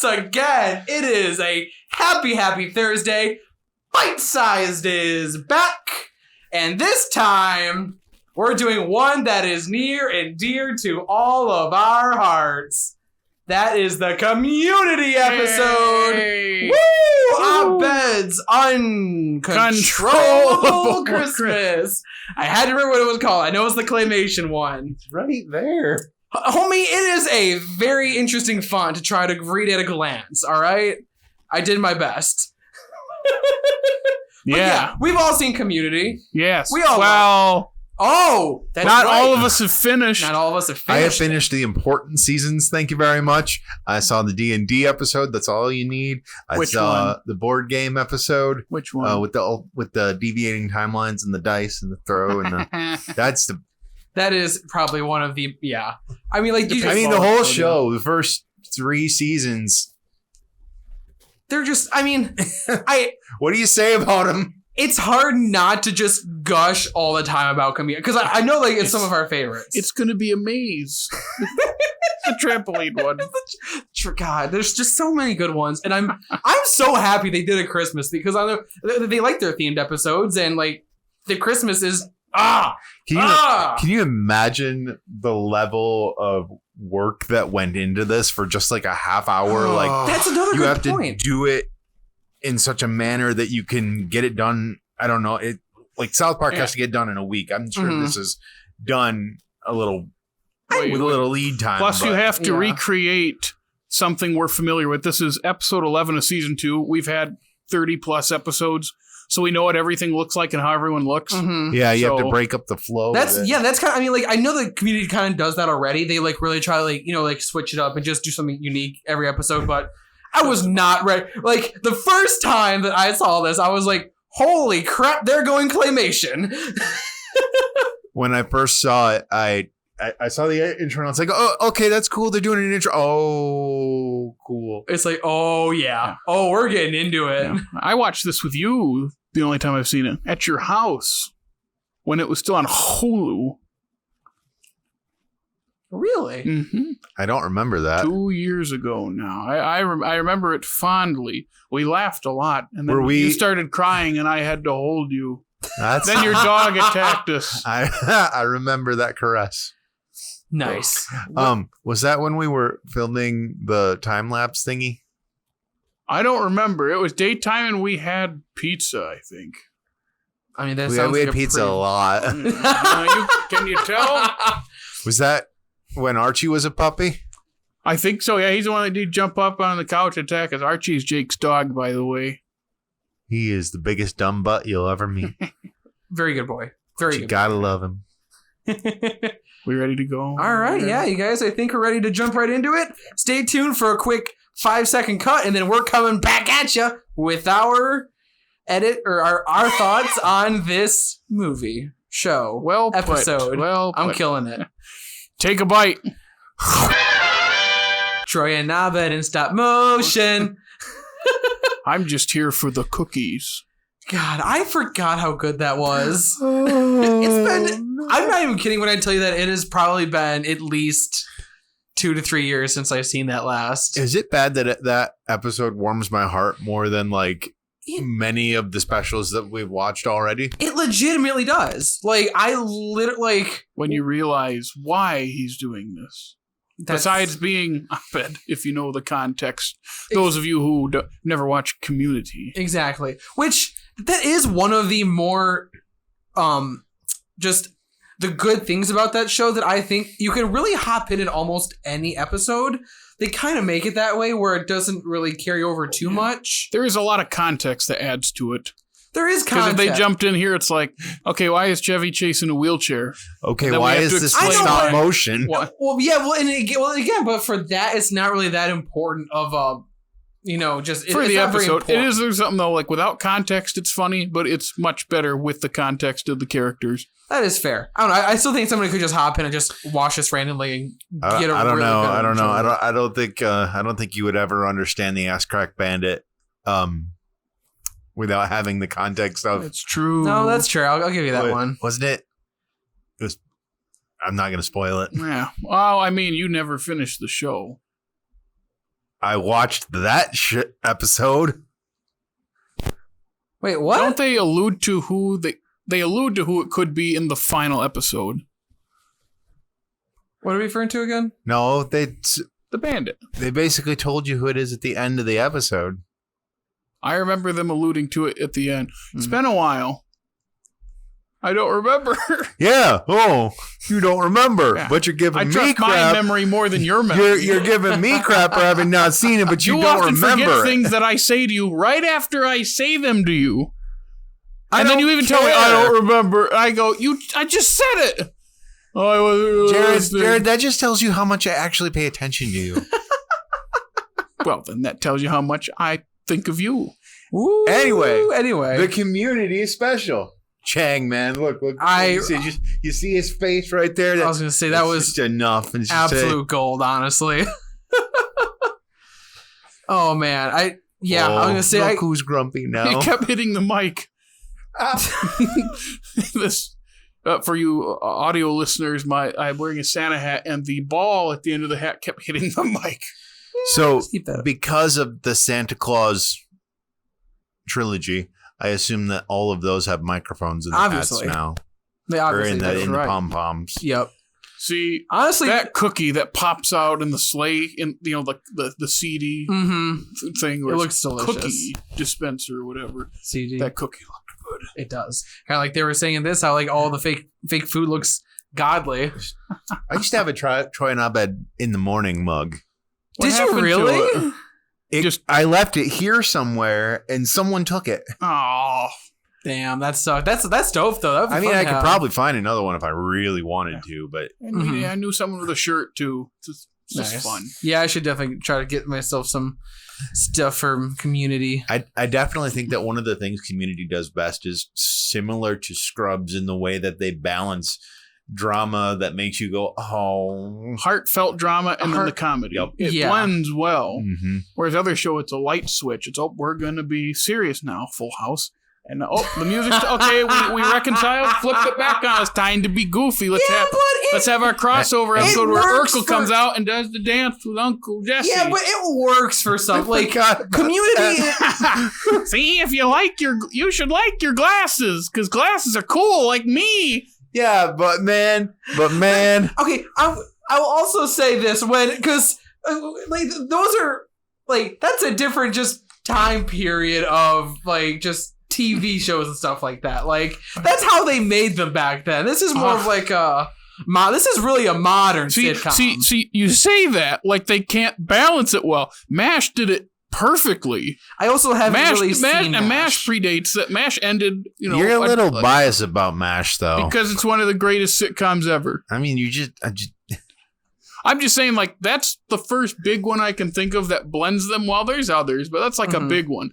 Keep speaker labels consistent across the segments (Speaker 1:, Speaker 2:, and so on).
Speaker 1: once again, it is a happy Thursday. Bite Sized is back. And this time, we're doing one that is near and dear to all of our hearts. That is the community episode.
Speaker 2: Hey.
Speaker 1: Woo! Abed's Uncontrollable Christmas. I had to remember what it was called. I know it's the claymation one.
Speaker 3: It's right there.
Speaker 1: Homie, it is a very interesting font to try to read at a glance, all right? I did my best.
Speaker 2: Yeah.
Speaker 1: We've all seen Community.
Speaker 2: Yes.
Speaker 1: We all that's
Speaker 2: not
Speaker 1: right.
Speaker 2: all of us have finished.
Speaker 1: Not all of us have finished.
Speaker 3: I have finished the important seasons. Thank you very much. I saw the D&D episode. That's all you need. I saw the board game episode.
Speaker 2: Which one?
Speaker 3: With the deviating timelines and the dice and the throw and the
Speaker 1: That is probably one of the I mean, like
Speaker 3: the whole show, the first 3 seasons.
Speaker 1: They're just. I mean,
Speaker 3: What do you say about them?
Speaker 1: It's hard not to just gush all the time about Community because I know like it's some of our favorites.
Speaker 2: It's going to be a maze. The trampoline one.
Speaker 1: God, there's just so many good ones, and I'm so happy they did a Christmas because I know they like their themed episodes, and like the Christmas is
Speaker 3: Can you imagine the level of work that went into this for just like a half hour? Like
Speaker 1: that's another
Speaker 3: you
Speaker 1: good
Speaker 3: have
Speaker 1: point.
Speaker 3: to do it in such a manner that you can get it done. I don't know. It like South Park has to get done in a week. I'm sure this is done a little with a little lead time.
Speaker 2: Plus, you have to recreate something we're familiar with. This is episode 11 of season 2. We've had 30 plus episodes, so we know what everything looks like and how everyone looks.
Speaker 1: Mm-hmm.
Speaker 3: Yeah, you have to break up the flow.
Speaker 1: That's kind of. I mean, like I know the Community kind of does that already. They like really try to like switch it up and just do something unique every episode, but. I was not ready. Like, the first time that I saw this, I was like, holy crap, they're going claymation.
Speaker 3: When I first saw it, I saw the intro and I was like, oh, okay, that's cool. They're doing an intro. Oh, cool.
Speaker 1: It's like, oh, yeah. Oh, we're getting into it.
Speaker 2: Yeah. I watched this with you the only time I've seen it. At your house. When it was still on Hulu.
Speaker 1: Really?
Speaker 2: Mm-hmm.
Speaker 3: I don't remember that.
Speaker 2: 2 years ago now. I remember it fondly. We laughed a lot. And then you started crying and I had to hold you. Then your dog attacked us.
Speaker 3: I remember that caress.
Speaker 1: Nice.
Speaker 3: Was that when we were filming the time-lapse thingy?
Speaker 2: I don't remember. It was daytime and we had pizza, I think.
Speaker 1: I mean,
Speaker 3: we had pizza a lot.
Speaker 2: Can you tell?
Speaker 3: Was that when Archie was a puppy?
Speaker 2: I think so, yeah. He's the one that did jump up on the couch and attack us. Archie's Jake's dog, by the way.
Speaker 3: He is the biggest dumb butt you'll ever meet.
Speaker 1: Very good boy. Very good.
Speaker 3: Gotta love him.
Speaker 2: We ready to go?
Speaker 1: All right, yeah, you guys, I think we're ready to jump right into it. Stay tuned for a quick 5-second cut, and then we're coming back at you with our edit or our thoughts on this movie, show, episode. I'm killing it.
Speaker 2: Take a bite.
Speaker 1: Troy and Abed in stop motion.
Speaker 2: I'm just here for the cookies.
Speaker 1: God, I forgot how good that was. I'm not even kidding when I tell you that it has probably been at least 2 to 3 years since I've seen that last.
Speaker 3: Is it bad that that episode warms my heart more than like many of the specials that we've watched already?
Speaker 1: It legitimately does. Like,
Speaker 2: when you realize why he's doing this. Besides being Abed, if you know the context. Those of you who never watch Community.
Speaker 1: Exactly. Which, that is one of the more, just the good things about that show that I think you can really hop in almost any episode. They kind of make it that way where it doesn't really carry over too much.
Speaker 2: There is a lot of context that adds to it.
Speaker 1: There is context.
Speaker 2: Because if they jumped in here, it's like, okay, why is Chevy chasing a wheelchair?
Speaker 3: Okay, why is this stop motion?
Speaker 1: Well, again, but for that, it's not really that important of just
Speaker 2: for the episode. It is there's something though, like without context, it's funny, but it's much better with the context of the characters.
Speaker 1: That is fair. I don't know. I still think somebody could just hop in and just watch this randomly and get a
Speaker 3: I don't
Speaker 1: really
Speaker 3: know.
Speaker 1: good
Speaker 3: I don't know.
Speaker 1: enjoyment.
Speaker 3: I don't think you would ever understand the Ass Crack Bandit without having the context of.
Speaker 2: It's true.
Speaker 1: No, that's true. I'll give you that one.
Speaker 3: Wasn't it? It was. I'm not going to spoil it.
Speaker 2: Yeah. Well, I mean, you never finished the show.
Speaker 3: I watched that episode.
Speaker 1: Wait, what?
Speaker 2: Don't they allude to who they allude to who it could be in the final episode?
Speaker 1: What are we referring to again?
Speaker 3: No,
Speaker 2: The bandit.
Speaker 3: They basically told you who it is at the end of the episode.
Speaker 2: I remember them alluding to it at the end. It's been a while. I don't remember.
Speaker 3: Yeah. Oh, you don't remember,
Speaker 2: Yeah.
Speaker 3: but you're giving
Speaker 2: I
Speaker 3: me
Speaker 2: trust my
Speaker 3: crap.
Speaker 2: memory more than your memory.
Speaker 3: You're giving me crap for having not seen it, but you don't
Speaker 2: often
Speaker 3: remember
Speaker 2: forget
Speaker 3: it.
Speaker 2: things that I say to you right after I say them to you.
Speaker 3: I
Speaker 2: And then you
Speaker 3: don't
Speaker 2: even tell me,
Speaker 3: care.
Speaker 2: I don't remember. I go, I just said it. Oh, I wasn't really listening.
Speaker 3: Jared, that just tells you how much I actually pay attention to you.
Speaker 2: Well, then that tells you how much I think of you.
Speaker 1: Ooh,
Speaker 3: Anyway,
Speaker 1: anyway.
Speaker 3: The community is special. Chang, man, look. You see his face right there.
Speaker 1: I was going to say that was
Speaker 3: just enough. And
Speaker 1: absolute gold, honestly. Oh, man. I was going to say.
Speaker 3: Look who's grumpy now.
Speaker 2: He kept hitting the mic. This, for you audio listeners, I'm wearing a Santa hat, and the ball at the end of the hat kept hitting the mic.
Speaker 3: So,
Speaker 1: keep that up.
Speaker 3: because of the Santa Claus trilogy, I assume that all of those have microphones in the
Speaker 1: Obviously.
Speaker 3: hats now.
Speaker 1: They
Speaker 3: Or
Speaker 1: obviously
Speaker 3: in
Speaker 1: did.
Speaker 3: the pom-poms.
Speaker 1: Yep.
Speaker 2: See,
Speaker 1: Honestly,
Speaker 2: that cookie that pops out in the sleigh, in the CD thing, where
Speaker 1: It
Speaker 2: it's
Speaker 1: looks delicious.
Speaker 2: Cookie dispenser or whatever.
Speaker 1: CD.
Speaker 2: That cookie looked good.
Speaker 1: It does. Kind of like they were saying in this, how like all the fake food looks godly.
Speaker 3: I used to have a Troy and Abed in the morning mug.
Speaker 2: What
Speaker 1: Did you
Speaker 2: happened to
Speaker 1: really?
Speaker 2: it?
Speaker 3: I left it here somewhere, and someone took it.
Speaker 2: Oh,
Speaker 1: Damn, that sucks. That's dope though. That'd be
Speaker 3: I mean,
Speaker 1: fun
Speaker 3: I
Speaker 1: to
Speaker 3: could
Speaker 1: have.
Speaker 3: probably find another one if I really wanted to, but
Speaker 2: I knew someone with a shirt too. It's just
Speaker 1: Nice.
Speaker 2: fun.
Speaker 1: Yeah, I should definitely try to get myself some stuff from Community.
Speaker 3: I definitely think that one of the things Community does best is similar to Scrubs in the way that they balance drama that makes you go, oh.
Speaker 2: Heartfelt drama and then the comedy.
Speaker 3: Yep.
Speaker 2: It
Speaker 1: Yeah.
Speaker 2: blends well.
Speaker 3: Mm-hmm.
Speaker 2: Whereas other show, it's a light switch. It's, we're going to be serious now, Full House. And, the music's, okay, we reconciled, flipped it back on. It's time to be goofy. Let's have our crossover episode where Urkel comes out and does the dance with Uncle Jesse.
Speaker 1: Yeah, but it works for some. Like,
Speaker 3: God,
Speaker 1: Community...
Speaker 2: See, if you should like your glasses, because glasses are cool, like me.
Speaker 3: Yeah, but man.
Speaker 1: Okay, I will also say this because like those are like that's a different just time period of like just TV shows and stuff like that. Like that's how they made them back then. This is more of like this is really a modern sitcom.
Speaker 2: See, you say that like they can't balance it well. MASH did it perfectly.
Speaker 1: I also haven't really seen
Speaker 2: and MASH predates that. MASH ended.
Speaker 3: You're a little biased about MASH though,
Speaker 2: because it's one of the greatest sitcoms ever.
Speaker 3: I mean,
Speaker 2: I'm just saying, like, that's the first big one I can think of that blends them. Well, there's others, but that's like a big one.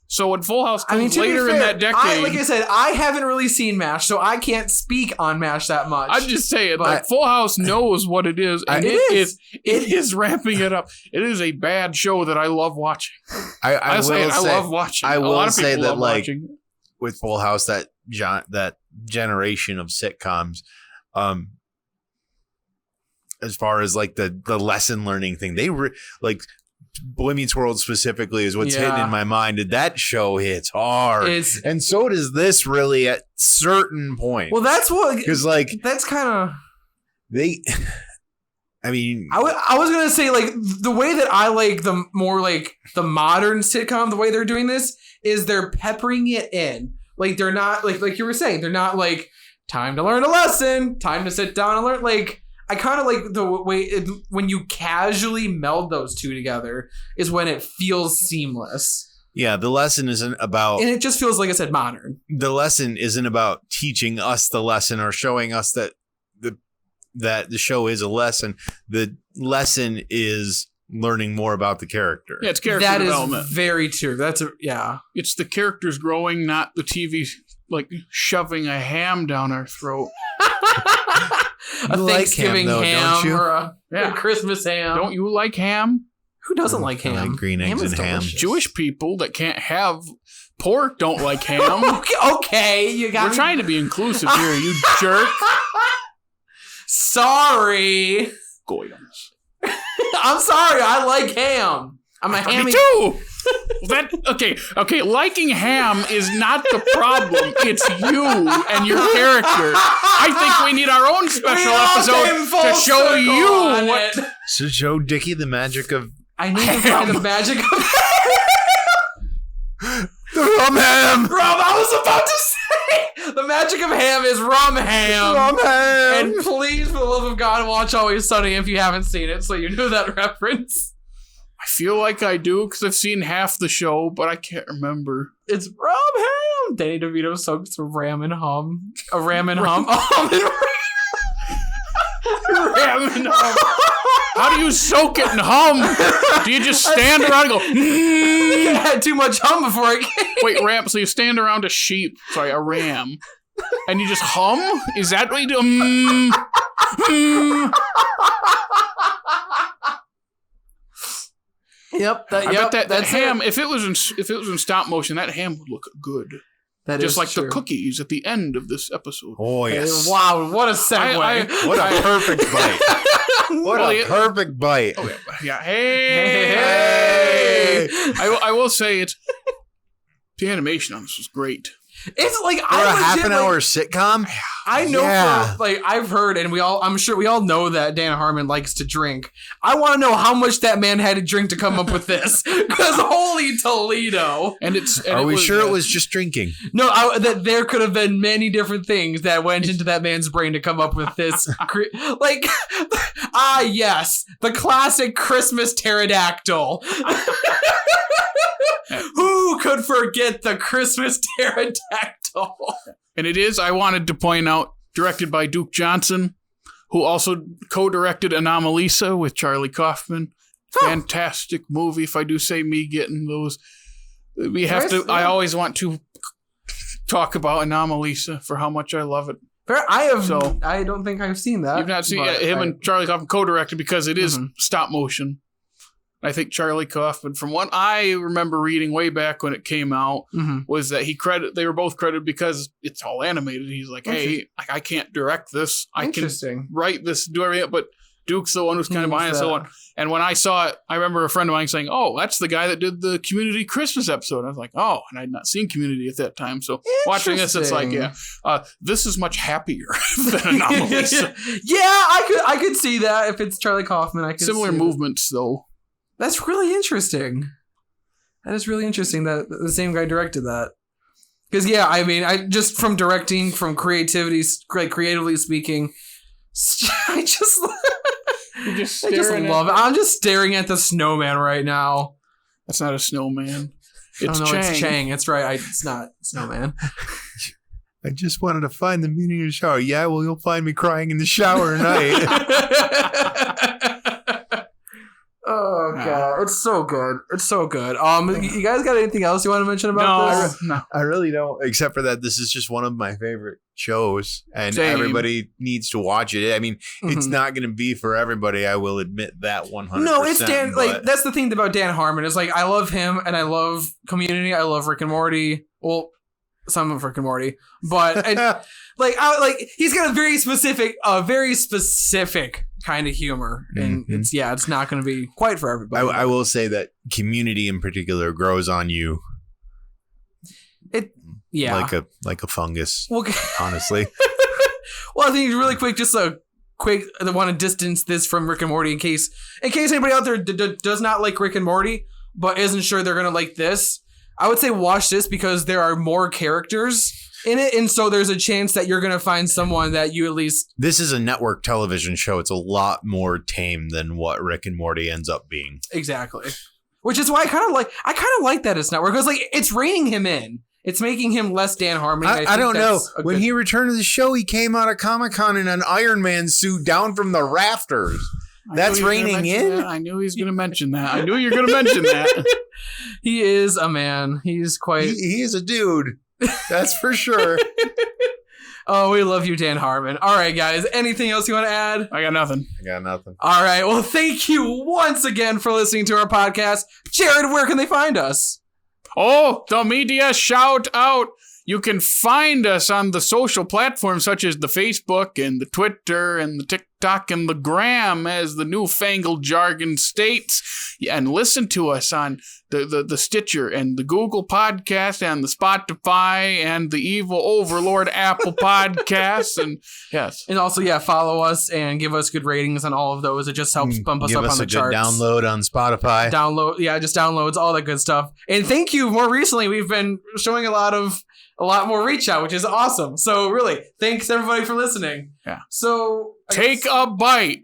Speaker 2: So when Full House comes later in that decade,
Speaker 1: like I said, I haven't really seen MASH, so I can't speak on MASH that much.
Speaker 2: I'm just saying, like, Full House knows what it is, and it is ramping it up. It is a bad show that I love watching. I love watching.
Speaker 3: I
Speaker 2: A
Speaker 3: will
Speaker 2: lot of
Speaker 3: say
Speaker 2: people
Speaker 3: that,
Speaker 2: love
Speaker 3: like,
Speaker 2: watching.
Speaker 3: with Full House, that generation of sitcoms, as far as like the lesson learning thing, they like Boy Meets World specifically is what's hitting in my mind. That show hits hard, and so does this really at certain points.
Speaker 1: Well, that's what,
Speaker 3: because like
Speaker 1: that's kind of
Speaker 3: I mean,
Speaker 1: I was gonna say like the way that I like the more like the modern sitcom, the way they're doing this is they're peppering it in. Like they're not like you were saying, they're not like time to learn a lesson, time to sit down and learn. Like I kind of like the way when you casually meld those two together is when it feels seamless.
Speaker 3: Yeah, the lesson isn't about,
Speaker 1: and it just feels like I said modern.
Speaker 3: The lesson isn't about teaching us the lesson or showing us that the show is a lesson. The lesson is learning more about the character.
Speaker 2: Yeah, it's character development.
Speaker 1: That is very true.
Speaker 2: It's the characters growing, not the TV like shoving a ham down our throat.
Speaker 1: A Thanksgiving ham or a Christmas ham.
Speaker 2: Don't you like ham?
Speaker 1: Who doesn't like ham?
Speaker 3: I like green eggs and ham.
Speaker 2: Jewish people that can't have pork don't like ham.
Speaker 1: Okay, you got.
Speaker 2: We're trying to be inclusive here, you jerk.
Speaker 1: Sorry.
Speaker 2: Goyams.
Speaker 1: I'm sorry. I like ham. I'm a hammy.
Speaker 2: Me too. Okay. Liking ham is not the problem. It's you and your character. I think we need our own special episode to show you what.
Speaker 3: So show Dickey the magic of.
Speaker 1: I need to find the magic of.
Speaker 3: The rum ham.
Speaker 1: I was about to say the magic of ham is rum ham.
Speaker 3: Rum ham.
Speaker 1: And please, for the love of God, watch Always Sunny if you haven't seen it, so you know that reference.
Speaker 2: I feel like I do because I've seen half the show, but I can't remember.
Speaker 1: It's rum ham. Danny DeVito soaks ram and hum. A ram and hum. Ram and hum.
Speaker 2: How do you soak it and hum? Do you just stand around and go,
Speaker 1: I had too much hum before I came.
Speaker 2: Wait, ram, so you stand around a ram, and you just hum? Is that what you do?
Speaker 1: Yep.
Speaker 2: I bet that ham, if it was in stop motion, that ham would look good.
Speaker 1: That
Speaker 2: just
Speaker 1: is
Speaker 2: like
Speaker 1: true.
Speaker 2: the cookies at the end of this episode.
Speaker 3: Oh, yes.
Speaker 1: Wow, what a segue.
Speaker 3: What a perfect bite. What a perfect bite.
Speaker 2: Okay. Yeah. Hey. I will say the animation on this was great.
Speaker 1: It's like
Speaker 3: for a half an hour sitcom.
Speaker 1: I know I've heard, and I'm sure we all know that Dan Harmon likes to drink. I want to know how much that man had to drink to come up with this, because holy Toledo!
Speaker 3: Are we sure it was just drinking?
Speaker 1: No, that there could have been many different things that went into that man's brain to come up with this. Yes, the classic Christmas pterodactyl. Who could forget the Christmas pterodactyl?
Speaker 2: And it is, I wanted to point out, directed by Duke Johnson, who also co-directed Anomalisa with Charlie Kaufman. Fantastic movie, if I do say me getting those. I always want to talk about Anomalisa for how much I love it.
Speaker 1: I don't think I've seen that.
Speaker 2: You've not seen him and Charlie Kaufman co-directed because it is stop motion. I think Charlie Kaufman, from what I remember reading way back when it came out, was that they were both credited because it's all animated. He's like, hey, I can't direct this. I can write this, do everything, but Duke's the one who's kind of behind it. So on. And when I saw it, I remember a friend of mine saying, oh, that's the guy that did the Community Christmas episode. I was like, oh, and I'd not seen Community at that time. So watching this, it's like, this is much happier than Anomalisa.
Speaker 1: I could see that if it's Charlie Kaufman. I could
Speaker 2: Similar movements, though.
Speaker 1: That's really interesting. That is really interesting that the same guy directed that. Because, I just from directing, from creatively speaking, I just love it. I'm just staring at the snowman right now.
Speaker 2: That's not a snowman.
Speaker 1: It's Chang. It's Chang. It's right. It's not snowman.
Speaker 3: I just wanted to find the meaning of the shower. Yeah, well, you'll find me crying in the shower tonight.
Speaker 1: Oh god, it's so good. It's so good. You guys got anything else you want to mention about this?
Speaker 3: No, I really don't. Except for that, this is just one of my favorite shows, and everybody needs to watch it. I mean, it's not going to be for everybody. I will admit that 100%.
Speaker 1: No, it's Dan. That's the thing about Dan Harmon is I love him, and I love Community. I love Rick and Morty. Well, some of Rick and Morty, but he's got a very specific kind of humor, and it's not going to be quite for everybody.
Speaker 3: I will say that Community in particular grows on you. Like a fungus. Honestly.
Speaker 1: Well, I think really quick, I want to distance this from Rick and Morty in case anybody out there does not like Rick and Morty, but isn't sure they're going to like this. I would say watch this because there are more characters in it, and so there's a chance that you're going to find someone that you at least...
Speaker 3: This is a network television show. It's a lot more tame than what Rick and Morty ends up being.
Speaker 1: Exactly. Which is why I kind of like that it's network, because it's reining him in. It's making him less Dan Harmon.
Speaker 3: I don't know. When he returned to the show, he came out of Comic-Con in an Iron Man suit down from the rafters. That's reining in?
Speaker 2: I knew he was going to mention that. I knew you were going to mention that.
Speaker 1: He is a man. He's quite...
Speaker 3: He is a dude. That's for sure.
Speaker 1: Oh, we love you, Dan Harmon. All right, guys. Anything else you want to add?
Speaker 2: I got nothing.
Speaker 1: All right. Well, thank you once again for listening to our podcast. Jared, where can they find us?
Speaker 2: Oh, the media shout out. You can find us on the social platforms such as the Facebook and the Twitter and the TikTok TikTok and the gram, as the newfangled jargon states. And listen to us on the Stitcher and the Google Podcast and the Spotify and the evil overlord Apple Podcasts. And yes.
Speaker 1: And also, follow us and give us good ratings on all of those. It just helps bump us up on the charts.
Speaker 3: Download on Spotify.
Speaker 1: Just downloads, all that good stuff. And thank you. More recently, we've been showing a lot more reach out, which is awesome. So really, thanks everybody for listening.
Speaker 2: Yeah.
Speaker 1: So
Speaker 2: take a bite.